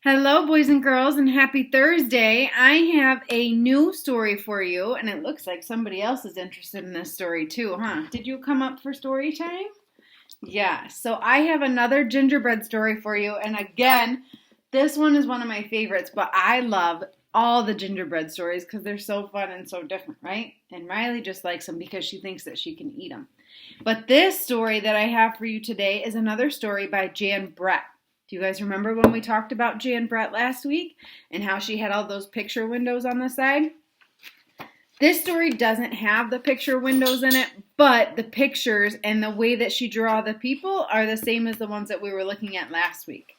Hello, boys and girls, and happy Thursday. I have a new story for you, and it looks like somebody else is interested in this story too, huh? Did you come up for story time? Yeah, so I have another gingerbread story for you, and again, this one is one of my favorites, but I love all the gingerbread stories because they're so fun and so different, right? And Riley just likes them because she thinks that she can eat them. But this story that I have for you today is another story by Jan Brett. Do you guys remember when we talked about Jan Brett last week and how she had all those picture windows on the side? This story doesn't have the picture windows in it, but the pictures and the way that she drew the people are the same as the ones that we were looking at last week.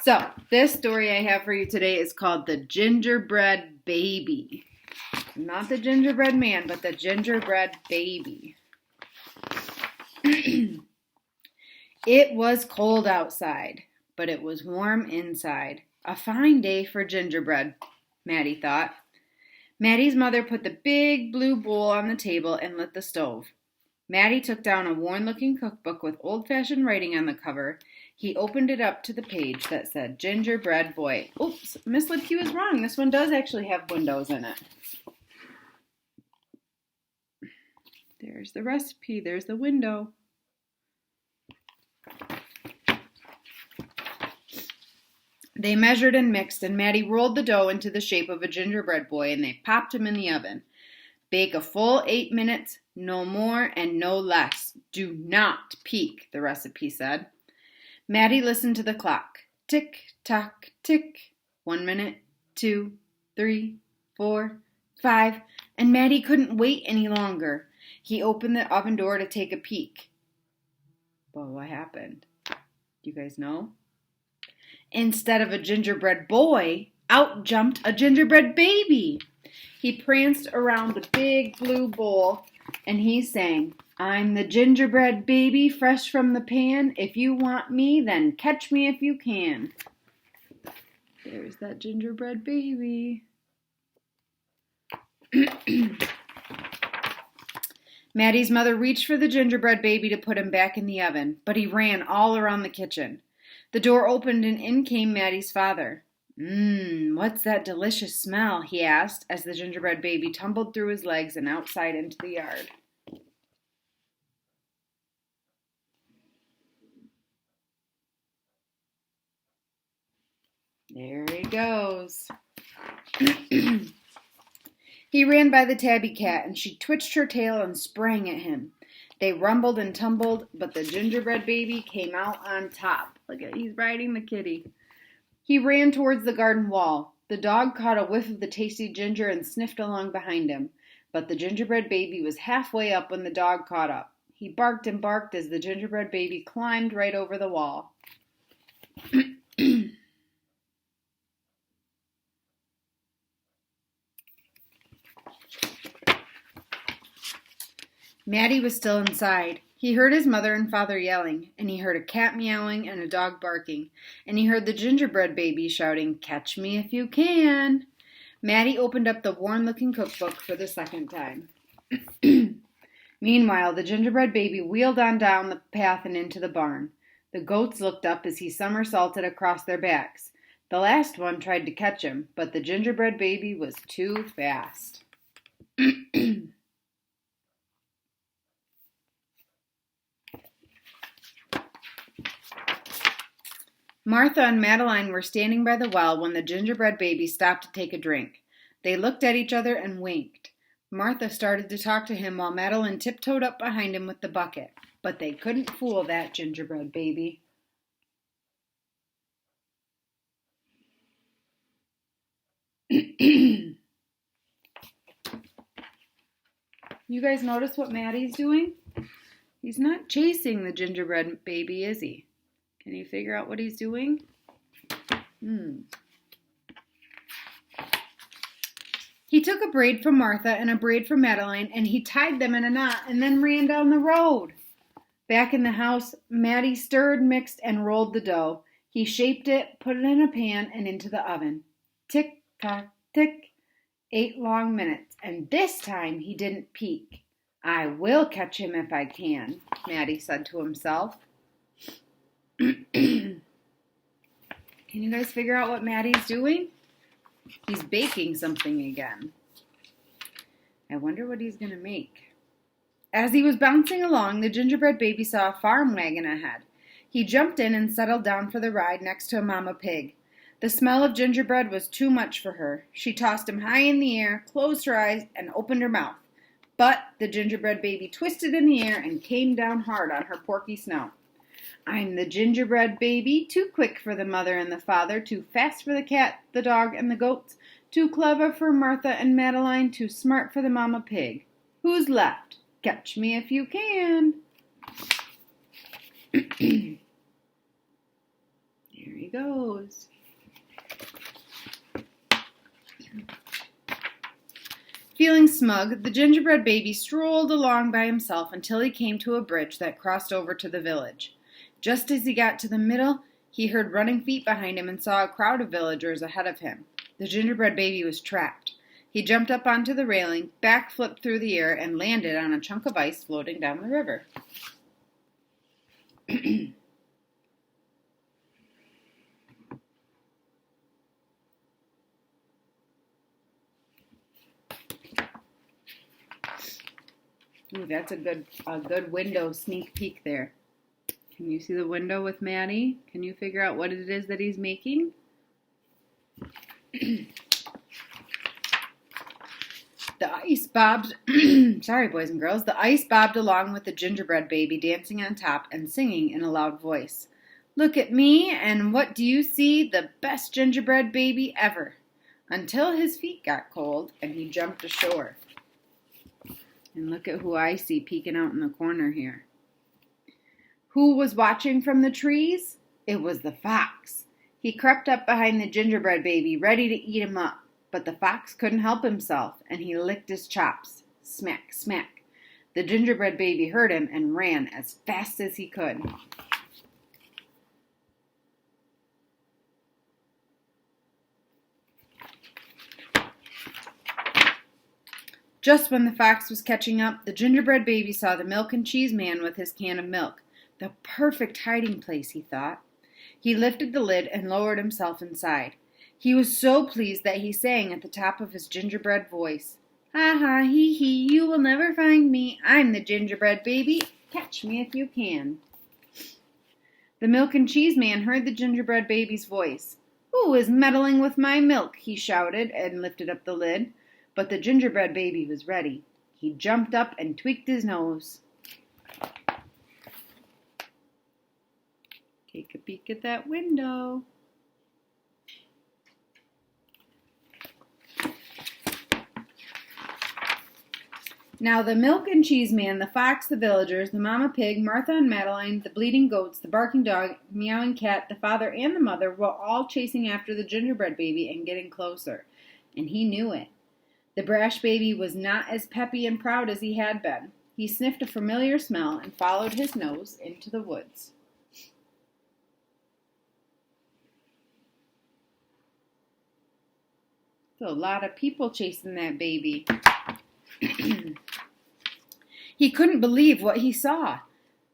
So, this story I have for you today is called The Gingerbread Baby. Not the gingerbread man, but the gingerbread baby. It was cold outside, but it was warm inside. A fine day for gingerbread, Maddie thought. Maddie's mother put the big blue bowl on the table and lit the stove. Maddie took down a worn-looking cookbook with old-fashioned writing on the cover. He opened it up to the page that said Gingerbread Boy. Oops, Miss Lidke was wrong. This one does actually have windows in it. There's the recipe. There's the window. They measured and mixed, and Maddie rolled the dough into the shape of a gingerbread boy, and they popped him in the oven. Bake a full 8 minutes, no more and no less. Do not peek, the recipe said. Maddie listened to the clock. Tick, tock, tick. 1 minute, 2, 3, 4, 5, and Maddie couldn't wait any longer. He opened the oven door to take a peek. Well, what happened? Do you guys know? Instead of a gingerbread boy, out jumped a gingerbread baby. He pranced around the big blue bowl and he sang, I'm the gingerbread baby fresh from the pan. If you want me, then catch me if you can. There's that gingerbread baby. Maddie's mother reached for the gingerbread baby to put him back in the oven, but he ran all around the kitchen. The door opened and in came Maddie's father. What's that delicious smell? He asked as the gingerbread baby tumbled through his legs and outside into the yard. There he goes. He ran by the tabby cat and she twitched her tail and sprang at him. They rumbled and tumbled, but the gingerbread baby came out on top. Look at, he's riding the kitty. He ran towards the garden wall. The dog caught a whiff of the tasty ginger and sniffed along behind him. But the gingerbread baby was halfway up when the dog caught up. He barked and barked as the gingerbread baby climbed right over the wall. Maddie was still inside. He heard his mother and father yelling, and he heard a cat meowing and a dog barking, and he heard the gingerbread baby shouting, Catch me if you can. Maddie opened up the worn-looking cookbook for the second time. Meanwhile, the gingerbread baby wheeled on down the path and into the barn. The goats looked up as he somersaulted across their backs. The last one tried to catch him, but the gingerbread baby was too fast. Martha and Madeline were standing by the well when the gingerbread baby stopped to take a drink. They looked at each other and winked. Martha started to talk to him while Madeline tiptoed up behind him with the bucket. But they couldn't fool that gingerbread baby. You guys notice what Maddie's doing? He's not chasing the gingerbread baby, is he? Can you figure out what he's doing? He took a braid from Martha and a braid from Madeline, and he tied them in a knot and then ran down the road. Back in the house, Maddie stirred, mixed, and rolled the dough. He shaped it, put it in a pan, and into the oven. Tick, tock, tick. 8 long minutes, and this time he didn't peek. I will catch him if I can, Maddie said to himself. Can you guys figure out what Maddie's doing? He's baking something again. I wonder what he's going to make. As he was bouncing along, the gingerbread baby saw a farm wagon ahead. He jumped in and settled down for the ride next to a mama pig. The smell of gingerbread was too much for her. She tossed him high in the air, closed her eyes, and opened her mouth. But the gingerbread baby twisted in the air and came down hard on her porky snout. I'm the gingerbread baby, too quick for the mother and the father, too fast for the cat, the dog, and the goats, too clever for Martha and Madeline, too smart for the mama pig. Who's left? Catch me if you can. Here he goes. Feeling smug, the gingerbread baby strolled along by himself until he came to a bridge that crossed over to the village. Just as he got to the middle, he heard running feet behind him and saw a crowd of villagers ahead of him. The gingerbread baby was trapped. He jumped up onto the railing, backflipped through the air, and landed on a chunk of ice floating down the river. Ooh, that's a good window sneak peek there. Can you see the window with Maddie? Can you figure out what it is that he's making? The ice bobbed, sorry boys and girls, the ice bobbed along with the gingerbread baby dancing on top and singing in a loud voice. Look at me, and what do you see? The best gingerbread baby ever. Until his feet got cold and he jumped ashore. And look at who I see peeking out in the corner here. Who was watching from the trees? It was the fox. He crept up behind the gingerbread baby, ready to eat him up. But the fox couldn't help himself, and he licked his chops. Smack, smack. The gingerbread baby heard him and ran as fast as he could. Just when the fox was catching up, the gingerbread baby saw the milk and cheese man with his can of milk. The perfect hiding place, he thought. He lifted the lid and lowered himself inside. He was so pleased that he sang at the top of his gingerbread voice. Ha ha hee hee, you will never find me. I'm the gingerbread baby. Catch me if you can. The milk and cheese man heard the gingerbread baby's voice. Who is meddling with my milk? He shouted and lifted up the lid. But the gingerbread baby was ready. He jumped up and tweaked his nose. Take a peek at that window. Now the milk and cheese man, the fox, the villagers, the mama pig, Martha and Madeline, the bleating goats, the barking dog, meowing cat, the father and the mother were all chasing after the gingerbread baby and getting closer. And he knew it. The brash baby was not as peppy and proud as he had been. He sniffed a familiar smell and followed his nose into the woods. A lot of people chasing that baby. He couldn't believe what he saw.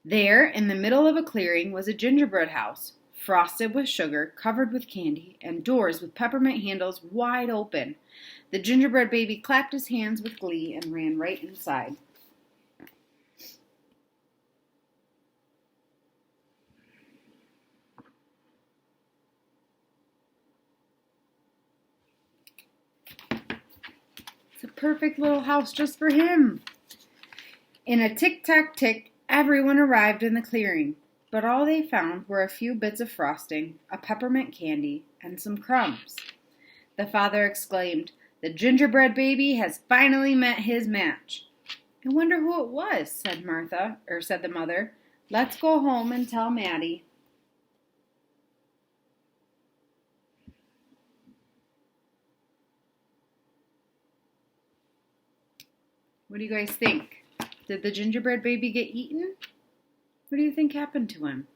There, in the middle of a clearing, was a gingerbread house, frosted with sugar, covered with candy, and doors with peppermint handles wide open. The gingerbread baby clapped his hands with glee and ran right inside. It's a perfect little house just for him. In a tick-tock-tick, everyone arrived in the clearing, but all they found were a few bits of frosting, a peppermint candy, and some crumbs. The father exclaimed, "The gingerbread baby has finally met his match." "I wonder who it was," said the mother. "Let's go home and tell Maddie." What do you guys think? Did the gingerbread baby get eaten? What do you think happened to him?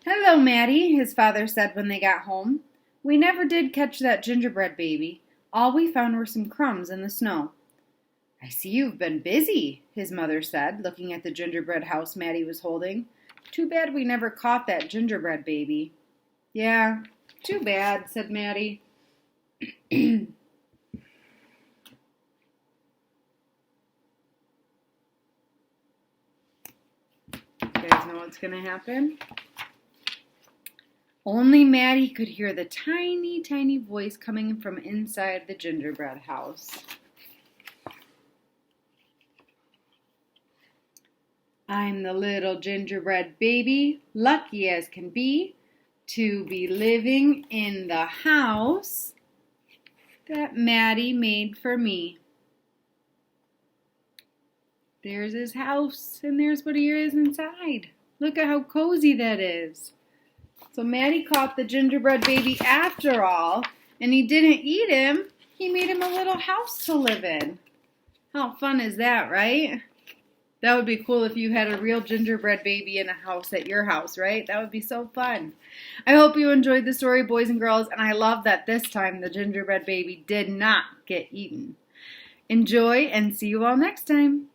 "Hello, Maddie," his father said when they got home. "We never did catch that gingerbread baby. All we found were some crumbs in the snow." "I see you've been busy," his mother said, looking at the gingerbread house Maddie was holding. Too bad we never caught that gingerbread baby. Yeah, too bad, said Maddie. You guys know what's going to happen? Only Maddie could hear the tiny, tiny voice coming from inside the gingerbread house. I'm the little gingerbread baby, lucky as can be, to be living in the house that Maddie made for me. There's his house, and there's what he is inside. Look at how cozy that is. So Maddie caught the gingerbread baby after all, and he didn't eat him. He made him a little house to live in. How fun is that, right? That would be cool if you had a real gingerbread baby in a house at your house, right? That would be so fun. I hope you enjoyed the story, boys and girls, and I love that this time the gingerbread baby did not get eaten. Enjoy, and see you all next time.